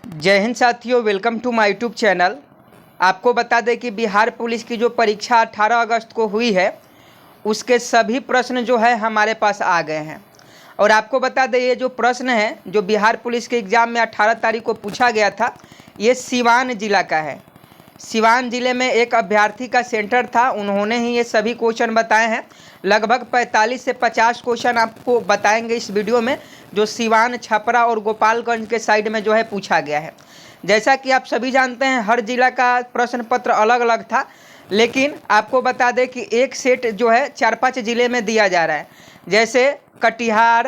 जय हिंद साथियों, welcome to my YouTube channel. आपको बता दें कि बिहार पुलिस की जो परीक्षा 18 अगस्त को हुई है उसके सभी प्रश्न जो है हमारे पास आ गए हैं। और आपको बता दें ये जो प्रश्न है जो बिहार पुलिस के एग्ज़ाम में 18 तारीख को पूछा गया था, ये सिवान जिला का है। सिवान ज़िले में एक अभ्यर्थी का सेंटर था, उन्होंने ही ये सभी क्वेश्चन बताए हैं। लगभग 45 से 50 क्वेश्चन आपको बताएंगे इस वीडियो में, जो सिवान, छपरा और गोपालगंज के साइड में जो है पूछा गया है। जैसा कि आप सभी जानते हैं हर जिला का प्रश्न पत्र अलग अलग था, लेकिन आपको बता दें कि एक सेट जो है 4-5 ज़िले में दिया जा रहा है। जैसे कटिहार,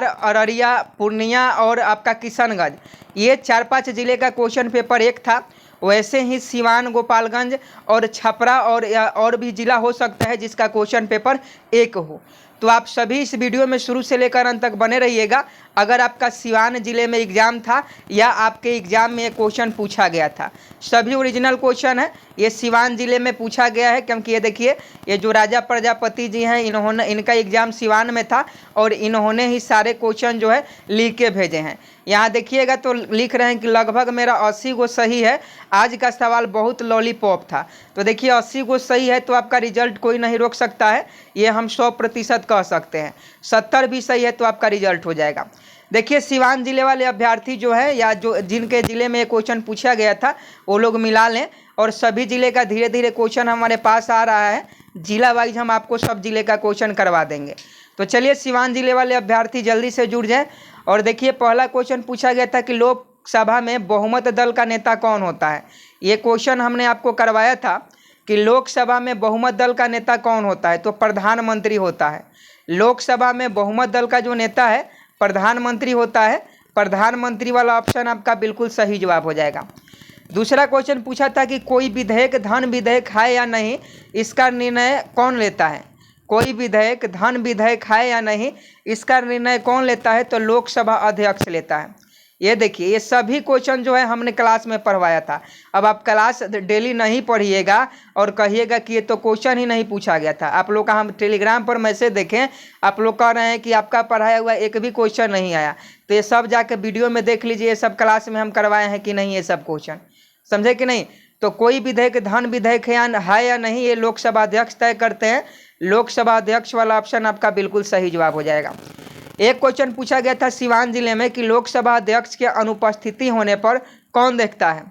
अररिया, पूर्णिया और आपका किशनगंज, ये 4-5 ज़िले का क्वेश्चन पेपर एक था। वैसे ही सिवान, गोपालगंज और छपरा और भी ज़िला हो सकता है जिसका क्वेश्चन पेपर एक हो। तो आप सभी इस वीडियो में शुरू से लेकर अंत तक बने रहिएगा। अगर आपका सिवान ज़िले में एग्ज़ाम था या आपके एग्ज़ाम में क्वेश्चन पूछा गया था, सभी ओरिजिनल क्वेश्चन है। ये सिवान ज़िले में पूछा गया है क्योंकि ये देखिए, ये जो राजा प्रजापति जी हैं इनका एग्ज़ाम सिवान में था और इन्होंने ही सारे क्वेश्चन जो है लिख के भेजे हैं। यहाँ देखिएगा तो लिख रहे हैं कि लगभग मेरा 80 गो सही है। आज का सवाल बहुत लॉलीपॉप था। तो देखिए 80 गो सही है तो आपका रिजल्ट कोई नहीं रोक सकता है, ये हम 100% कह सकते हैं। 70 भी सही है तो आपका रिजल्ट हो जाएगा। देखिए सिवान ज़िले वाले अभ्यर्थी जो है या जो जिनके ज़िले में क्वेश्चन पूछा गया था वो लोग मिला लें, और सभी ज़िले का धीरे धीरे क्वेश्चन हमारे पास आ रहा है। जिला वाइज हम आपको सब ज़िले का क्वेश्चन करवा देंगे। तो चलिए सिवान ज़िले वाले अभ्यर्थी जल्दी से जुड़ जाएं। और देखिए पहला क्वेश्चन पूछा गया था कि लोकसभा में बहुमत दल का नेता कौन होता है। ये क्वेश्चन हमने आपको करवाया था कि लोकसभा में बहुमत दल का नेता कौन होता है, तो प्रधानमंत्री होता है। लोकसभा में बहुमत दल का जो नेता है प्रधानमंत्री होता है। प्रधानमंत्री वाला ऑप्शन आपका बिल्कुल सही जवाब हो जाएगा। दूसरा क्वेश्चन पूछा था कि कोई विधेयक धन विधेयक है या नहीं, इसका निर्णय कौन लेता है। कोई विधेयक धन विधेयक है या नहीं, इसका निर्णय कौन लेता है, तो लोकसभा अध्यक्ष लेता है। ये देखिए ये सभी क्वेश्चन जो है हमने क्लास में पढ़वाया था। अब आप क्लास डेली नहीं पढ़िएगा और कहिएगा कि ये तो क्वेश्चन ही नहीं पूछा गया था। आप लोग का हम टेलीग्राम पर मैसेज देखें, आप लोग कह रहे हैं कि आपका पढ़ाया हुआ एक भी क्वेश्चन नहीं आया। तो ये सब जाके वीडियो में देख लीजिए, ये सब क्लास में हम करवाए हैं कि नहीं ये सब क्वेश्चन, समझे कि नहीं। तो कोई विधेयक धन विधेयक है या नहीं, ये लोकसभा अध्यक्ष तय करते हैं। लोकसभा अध्यक्ष वाला ऑप्शन आपका बिल्कुल सही जवाब हो जाएगा। एक क्वेश्चन पूछा गया था सिवान जिले में कि लोकसभा अध्यक्ष के अनुपस्थिति होने पर कौन देखता है।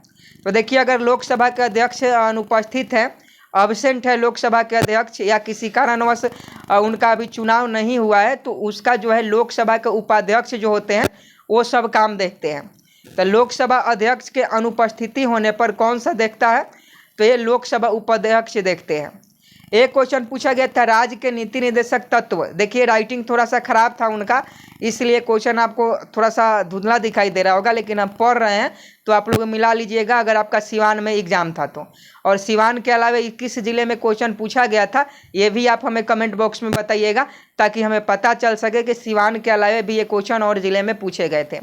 तो देखिए अगर लोकसभा के अध्यक्ष अनुपस्थित है, अब्सेंट है लोकसभा के अध्यक्ष, या किसी कारणवश उनका अभी चुनाव नहीं हुआ है, तो उसका जो है लोकसभा के उपाध्यक्ष जो होते हैं वो सब काम देखते हैं। तो लोकसभा अध्यक्ष के अनुपस्थिति होने पर कौन सा देखता है, तो ये लोकसभा उपाध्यक्ष देखते हैं। एक क्वेश्चन पूछा गया था राज्य के नीति निर्देशक तत्व। देखिए राइटिंग थोड़ा सा खराब था उनका, इसलिए क्वेश्चन आपको थोड़ा सा धुंधला दिखाई दे रहा होगा, लेकिन हम पढ़ रहे हैं तो आप लोग मिला लीजिएगा अगर आपका सिवान में एग्जाम था तो। और सिवान के अलावा किस ज़िले में क्वेश्चन पूछा गया था ये भी आप हमें कमेंट बॉक्स में बताइएगा, ताकि हमें पता चल सके कि सिवान के अलावा भी ये क्वेश्चन और ज़िले में पूछे गए थे।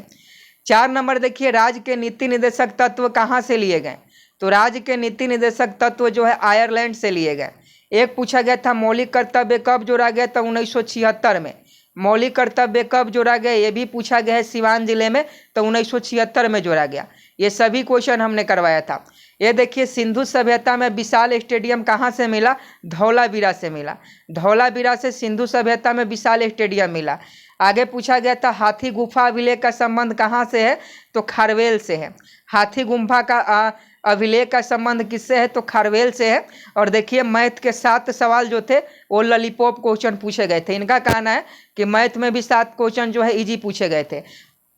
4 नंबर देखिए, राज्य के नीति निर्देशक तत्व कहाँ से लिए गए। तो राज्य के नीति निर्देशक तत्व जो है आयरलैंड से लिए गए। एक पूछा गया था मौलिक कर्तव्य कब जोड़ा गया, तो 1976 में। मौलिक कर्तव्य कब जोड़ा गया ये भी पूछा गया है सिवान जिले में, तो 1976 में जोड़ा गया। ये सभी क्वेश्चन हमने करवाया था। ये देखिए सिंधु सभ्यता में विशाल स्टेडियम कहाँ से मिला, धौलावीरा से मिला। धौलावीरा से सिंधु सभ्यता में विशाल स्टेडियम मिला। आगे पूछा गया था हाथी गुफा अभिलेख का संबंध कहाँ से है, तो खारवेल से है। हाथी गुफा का अभिलेख का संबंध किससे है, तो खारवेल से है। और देखिए मैथ के 7 सवाल जो थे वो लॉलीपॉप क्वेश्चन पूछे गए थे। इनका कहना है कि मैथ में भी 7 क्वेश्चन जो है इजी पूछे गए थे।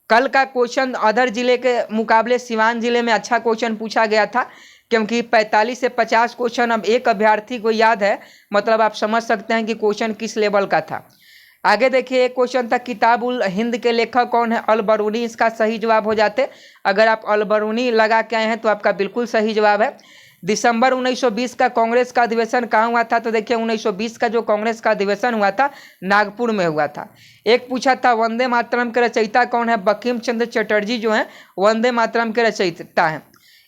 कल का क्वेश्चन अदर जिले के मुकाबले सिवान जिले में अच्छा क्वेश्चन पूछा गया था, क्योंकि 45 से 50 क्वेश्चन अब एक अभ्यर्थी को याद है, मतलब आप समझ सकते हैं कि क्वेश्चन किस लेवल का था। आगे देखिए एक क्वेश्चन था किताब उल हिंद के लेखक कौन है, अल बरूनी इसका सही जवाब हो जाते। अगर आप अल बरूनी लगा के आए हैं तो आपका बिल्कुल सही जवाब है। दिसंबर 1920 का कांग्रेस का अधिवेशन कहाँ हुआ था, तो देखिए 1920 का जो कांग्रेस का अधिवेशन हुआ था नागपुर में हुआ था। एक पूछा था वंदे मातरम के रचयिता कौन है, बंकिम चंद्र चटर्जी जो हैं वंदे मातरम के रचयिता हैं।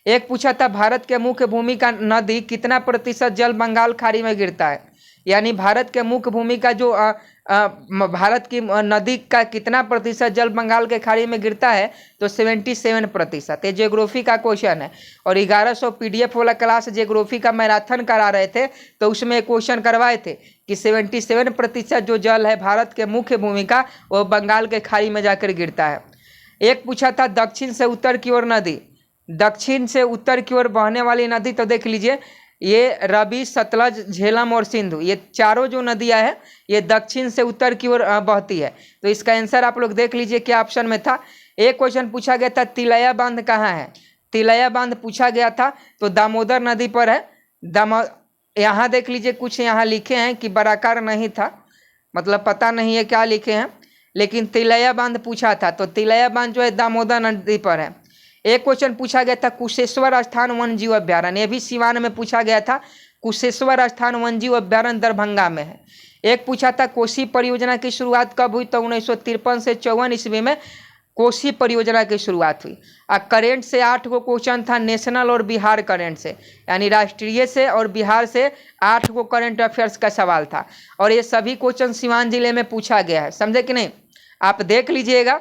एक पूछा था भारत के मुख्य भूमि का नदी कितना प्रतिशत जल बंगाल खाड़ी में गिरता है। यानी भारत के मुख्य भूमि का जो भारत की नदी का कितना प्रतिशत जल बंगाल के खाड़ी में गिरता है, तो 77%। ये ज्योग्राफी का क्वेश्चन है। और 1100 PDF वाला क्लास ज्योग्राफी का मैराथन करा रहे थे, तो उसमें क्वेश्चन करवाए थे कि 77% जो जल है भारत के मुख्य भूमि का, वो बंगाल के खाड़ी में जाकर गिरता है। एक पूछा था दक्षिण से उत्तर की ओर नदी, दक्षिण से उत्तर की ओर बहने वाली नदी, तो देख लीजिए ये रवि, सतलज, झेलम और सिंधु, ये चारों जो नदियां हैं ये दक्षिण से उत्तर की ओर बहती है। तो इसका आंसर आप लोग देख लीजिए क्या ऑप्शन में था। एक क्वेश्चन पूछा गया था तिलैया बांध कहाँ है, तिलैया बांध पूछा गया था तो दामोदर नदी पर है। यहाँ देख लीजिए कुछ यहाँ लिखे हैं कि बराकार नहीं था, मतलब पता नहीं है क्या लिखे हैं, लेकिन तिलैया बांध पूछा था, तो तिलैया बांध जो है दामोदर नदी पर है। एक क्वेश्चन पूछा गया था कुशेश्वर स्थान वन जीव अभ्यारण्य, ये भी सिवान में पूछा गया था। कुशेश्वर स्थान वन जीव अभ्यारण्य दरभंगा में है। एक पूछा था कोसी परियोजना की शुरुआत कब हुई, तो 1953 से 54 ईस्वी में कोसी परियोजना की शुरुआत हुई। करेंट से 8 गो क्वेश्चन था, नेशनल और बिहार करेंट से, यानी राष्ट्रीय से और बिहार से 8 गो करेंट अफेयर्स का सवाल था। और ये सभी क्वेश्चन सिवान जिले में पूछा गया है, समझे कि नहीं। आप देख लीजिएगा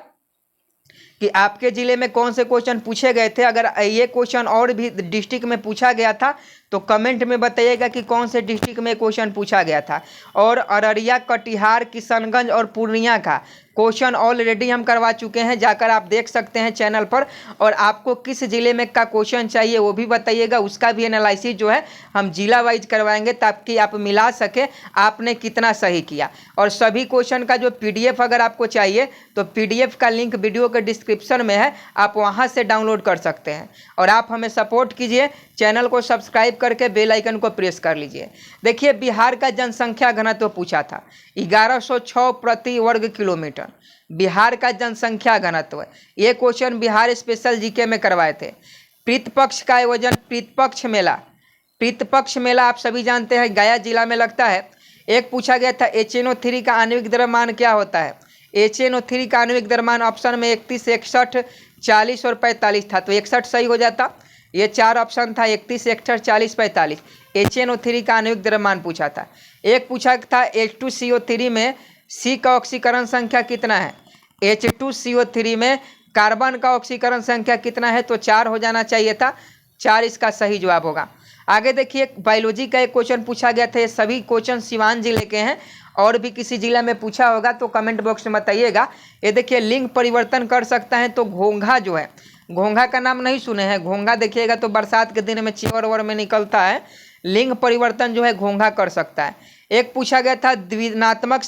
कि आपके जिले में कौन से क्वेश्चन पूछे गए थे। अगर ये क्वेश्चन और भी डिस्ट्रिक्ट में पूछा गया था तो कमेंट में बताइएगा कि कौन से डिस्ट्रिक्ट में क्वेश्चन पूछा गया था। और अररिया, कटिहार, किशनगंज और पूर्णिया का क्वेश्चन ऑलरेडी हम करवा चुके हैं, जाकर आप देख सकते हैं चैनल पर। और आपको किस जिले में का क्वेश्चन चाहिए वो भी बताइएगा, उसका भी एनालिसिस जो है हम जिला वाइज करवाएंगे, ताकि आप मिला सके आपने कितना सही किया। और सभी क्वेश्चन का जो PDF अगर आपको चाहिए तो PDF का लिंक वीडियो के डिस्क्रिप्शन में है, आप वहाँ से डाउनलोड कर सकते हैं। और आप हमें सपोर्ट कीजिए, चैनल को सब्सक्राइब करके बेल आइकन को प्रेस कर लीजिए। देखिए बिहार का जनसंख्या घनत्व पूछा था 1106 प्रति वर्ग किलोमीटर, बिहार का जनसंख्या घनत्व। ये क्वेश्चन बिहार स्पेशल जीके में करवाए थे। पितृपक्ष का आयोजन, पितृपक्ष मेला आप सभी जानते हैं गया जिला में लगता है। एक पूछा गया था HNO3 का आणविक द्रव्यमान क्या होता है। HNO3 का आणविक द्रव्यमान ऑप्शन में 31, 61, 40 और 45 था, तो 61 सही हो जाता। ये 4 ऑप्शन था, 31, 61, 40, 45। HNO3 का आणविक द्रव्यमान पूछा था। एक पूछा था H2CO3 में C का ऑक्सीकरण संख्या कितना है। H2CO3 में कार्बन का ऑक्सीकरण संख्या कितना है, तो 4 हो जाना चाहिए था, 4 इसका सही जवाब होगा। आगे देखिए बायोलॉजी का एक क्वेश्चन पूछा गया था। ये सभी क्वेश्चन सिवान जिले के हैं, और भी किसी जिला में पूछा होगा तो कमेंट बॉक्स में बताइएगा। ये देखिए लिंग परिवर्तन कर सकता है, तो घोंघा जो है, घोंघा का नाम नहीं सुने हैं, घोंघा देखिएगा तो बरसात के दिन में चेवर ओवर में निकलता है। लिंग परिवर्तन जो है घोंघा कर सकता है। एक पूछा गया था द्विसदनात्मक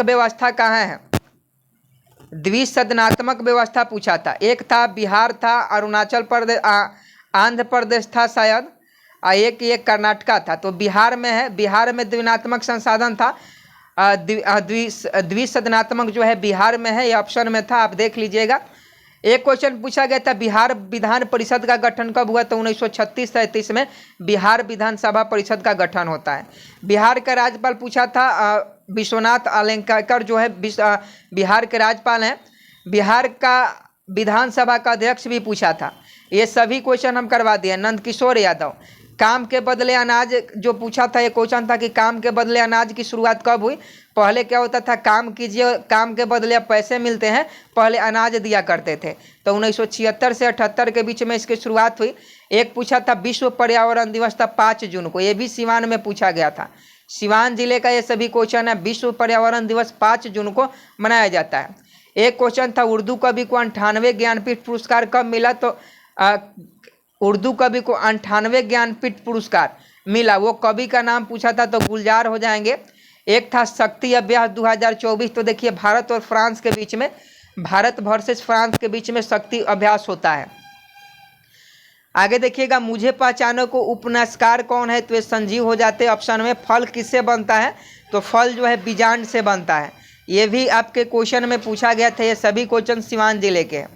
व्यवस्था कहाँ है। द्विसदनात्मक व्यवस्था पूछा था। एक था बिहार था, अरुणाचल प्रदेश, आंध्र प्रदेश था शायद, एक ये कर्नाटका था। तो बिहार में है, बिहार में द्विनात्मक संसाधन था। द्विसदनात्मक जो है बिहार में है, ये ऑप्शन में था, आप देख लीजिएगा। एक क्वेश्चन पूछा गया था बिहार विधान परिषद का गठन कब हुआ, तो 1936-37 में बिहार विधानसभा परिषद का गठन होता है। बिहार का राज्यपाल पूछा था विश्वनाथ अलंकर जो है बिहार के राज्यपाल हैं। बिहार का विधानसभा का अध्यक्ष भी पूछा था। ये सभी क्वेश्चन हम करवा दिए। नंदकिशोर यादव, काम के बदले अनाज जो पूछा था, ये क्वेश्चन था कि काम के बदले अनाज की शुरुआत कब हुई। पहले क्या होता था, काम कीजिए, काम के बदले पैसे मिलते हैं, पहले अनाज दिया करते थे। तो 1976 से 78 के बीच में इसकी शुरुआत हुई। एक पूछा था विश्व पर्यावरण दिवस था 5 जून को, ये भी सिवान में पूछा गया था। सिवान जिले का ये सभी क्वेश्चन है। विश्व पर्यावरण दिवस 5 जून को मनाया जाता है। एक क्वेश्चन था उर्दू कवि को 98 ज्ञानपीठ पुरस्कार कब मिला, तो उर्दू कवि को 98 ज्ञानपीठ पुरस्कार मिला, वो कवि का नाम पूछा था, तो गुलजार हो जाएंगे। एक था शक्ति अभ्यास 2024, तो देखिए भारत और फ्रांस के बीच में, भारत वर्सेस फ्रांस के बीच में शक्ति अभ्यास होता है। आगे देखिएगा मुझे पहचानो को उपन्यासकार कौन है, तो ये संजीव हो जाते ऑप्शन में। फल किससे बनता है, तो फल जो है बीजांड से बनता है। ये भी आपके क्वेश्चन में पूछा गया था। ये सभी क्वेश्चन सिवान जिले के हैं।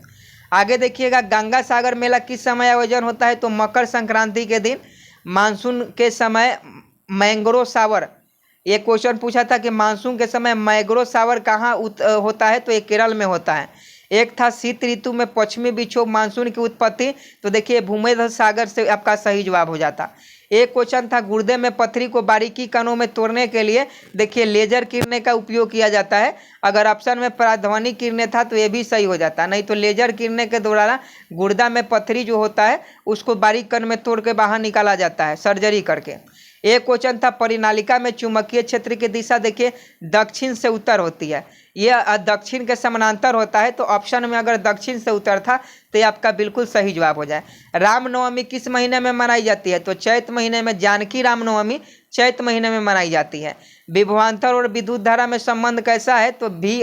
आगे देखिएगा गंगा सागर मेला किस समय आयोजन होता है, तो मकर संक्रांति के दिन, मानसून के समय मैंग्रोव सावर। ये क्वेश्चन पूछा था कि मानसून के समय मैंग्रोव सावर कहाँ होता है, तो ये केरल में होता है। एक था शीत ऋतु में पश्चिमी विक्षोभ मानसून की उत्पत्ति, तो देखिए भूमध्य सागर से आपका सही जवाब हो जाता। एक क्वेश्चन था गुर्दे में पथरी को बारीकी कणों में तोड़ने के लिए देखिए लेजर किरणें का उपयोग किया जाता है। अगर ऑप्शन में पराध्वनिक किरणें था तो ये भी सही हो जाता, नहीं तो लेजर किरणें के द्वारा गुर्दा में पथरी जो होता है उसको बारीक कण में तोड़ के बाहर निकाला जाता है सर्जरी करके। एक क्वेश्चन था परिनालिका में चुंबकीय क्षेत्र की दिशा देखिए दक्षिण से उत्तर होती है, ये दक्षिण के समानांतर होता है, तो ऑप्शन में अगर दक्षिण से उत्तर था तो ये आपका बिल्कुल सही जवाब हो जाए। रामनवमी किस महीने में मनाई जाती है, तो चैत महीने में, जानकी रामनवमी चैत महीने में मनाई जाती है। विभवांतर और विद्युत धारा में संबंध कैसा है, तो भी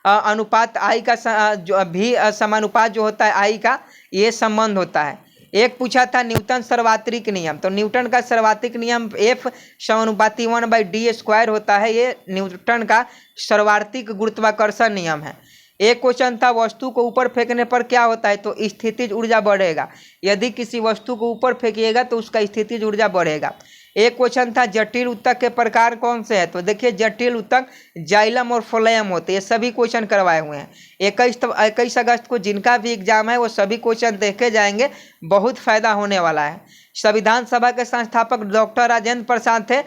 अनुपात आई का जो भी समानुपात जो होता है आई का ये संबंध होता है। एक पूछा था न्यूटन सर्वात्रिक नियम, तो न्यूटन का सर्वात्रिक नियम F समानुपाती 1/d² होता है, ये न्यूटन का सर्वात्रिक गुरुत्वाकर्षण नियम है। एक क्वेश्चन था वस्तु को ऊपर फेंकने पर क्या होता है, तो स्थितिज ऊर्जा बढ़ेगा, यदि किसी वस्तु को ऊपर फेंकिएगा तो उसका स्थितिज ऊर्जा बढ़ेगा। एक क्वेश्चन था जटिल ऊतक के प्रकार कौन से हैं, तो देखिए जटिल ऊतक जाइलम और फ्लोएम होते हैं, ये सभी क्वेश्चन करवाए हुए हैं। 21 अगस्त को जिनका भी एग्जाम है वो सभी क्वेश्चन देखे जाएंगे, बहुत फायदा होने वाला है। संविधान सभा के संस्थापक डॉक्टर राजेंद्र प्रसाद थे।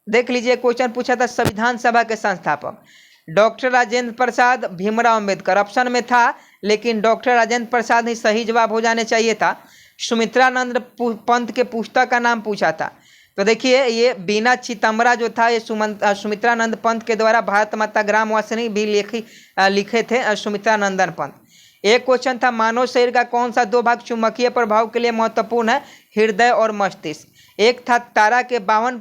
देख लीजिए क्वेश्चन पूछा था संविधान सभा के संस्थापक डॉक्टर राजेंद्र प्रसाद, भीमराव अंबेडकर ऑप्शन में था, लेकिन डॉक्टर राजेंद्र प्रसाद ही सही जवाब हो जाने चाहिए था। सुमित्रानंद पंत के पुस्तक का नाम पूछा था, तो देखिए ये बीना चितंबरा जो था ये सुमित्रानंद पंत के द्वारा भारत माता ग्राम वासिनी भी लिखे थे सुमित्रानंदन पंत। एक क्वेश्चन था मानव शरीर का कौन सा 2 भाग चुंबकीय प्रभाव के लिए महत्वपूर्ण है, हृदय और मस्तिष्क। एक था तारा के 52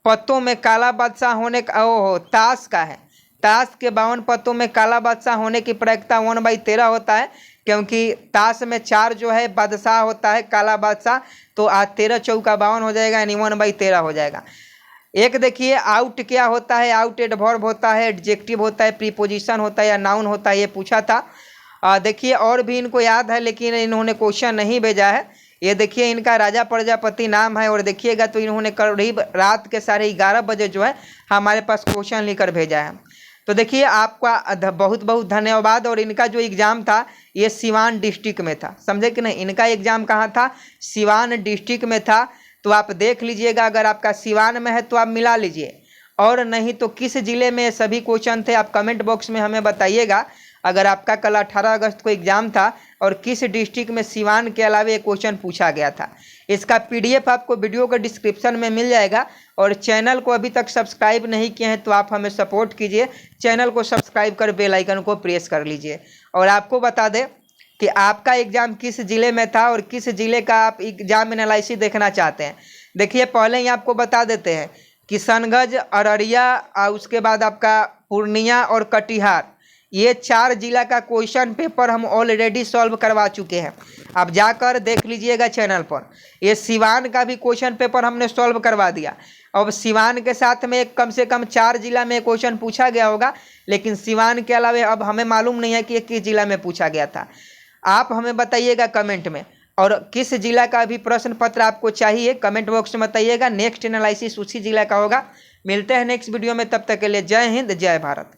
पत्तों में काला बादशाह होने का ताश का है, ताश के 52 पत्तों में काला बादशाह होने की प्रायिकता 1/13 होता है, क्योंकि ताश में 4 जो है बादशाह होता है काला बादशाह, तो 13 चौका 52 हो जाएगा, यानी 1/13 हो जाएगा। एक देखिए आउट क्या होता है, आउट एडवर्ब होता है, एडजेक्टिव होता है, प्रीपोजिशन होता है या नाउन होता है, ये पूछा था। देखिए और भी इनको याद है लेकिन इन्होंने क्वेश्चन नहीं भेजा है। ये देखिए इनका राजा प्रजापति नाम है, और देखिएगा तो इन्होंने करीब रात के 11:30 बजे जो है हमारे पास क्वेश्चन लिखकर भेजा है। तो देखिए आपका बहुत बहुत धन्यवाद। और इनका जो एग्ज़ाम था ये सिवान डिस्ट्रिक्ट में था, समझे कि नहीं, इनका एग्ज़ाम कहाँ था, सिवान डिस्ट्रिक्ट में था। तो आप देख लीजिएगा, अगर आपका सिवान में है तो आप मिला लीजिए, और नहीं तो किस ज़िले में सभी क्वेश्चन थे आप कमेंट बॉक्स में हमें बताइएगा। अगर आपका कल 18 अगस्त को एग्ज़ाम था और किस डिस्ट्रिक्ट में सिवान के अलावा ये क्वेश्चन पूछा गया था, इसका PDF आपको वीडियो के डिस्क्रिप्शन में मिल जाएगा। और चैनल को अभी तक सब्सक्राइब नहीं किए हैं तो आप हमें सपोर्ट कीजिए, चैनल को सब्सक्राइब कर बेल आइकन को प्रेस कर लीजिए। और आपको बता दें कि आपका एग्ज़ाम किस ज़िले में था और किस ज़िले का आप एग्ज़ाम एनालिसिस देखना चाहते हैं। देखिए पहले ही आपको बता देते हैं, किशनगंज, अररिया, उसके बाद आपका पूर्णिया और कटिहार, ये 4 जिला का क्वेश्चन पेपर हम ऑलरेडी सॉल्व करवा चुके हैं, आप जाकर देख लीजिएगा चैनल पर। ये सिवान का भी क्वेश्चन पेपर हमने सॉल्व करवा दिया। अब सिवान के साथ में कम से कम 4 जिला में क्वेश्चन पूछा गया होगा, लेकिन सिवान के अलावा अब हमें मालूम नहीं है कि किस जिला में पूछा गया था। आप हमें बताइएगा कमेंट में, और किस जिला का भी प्रश्न पत्र आपको चाहिए कमेंट बॉक्स में बताइएगा। नेक्स्ट एनालिसिस उसी जिला का होगा। मिलते हैं नेक्स्ट वीडियो में, तब तक के लिए जय हिंद, जय भारत।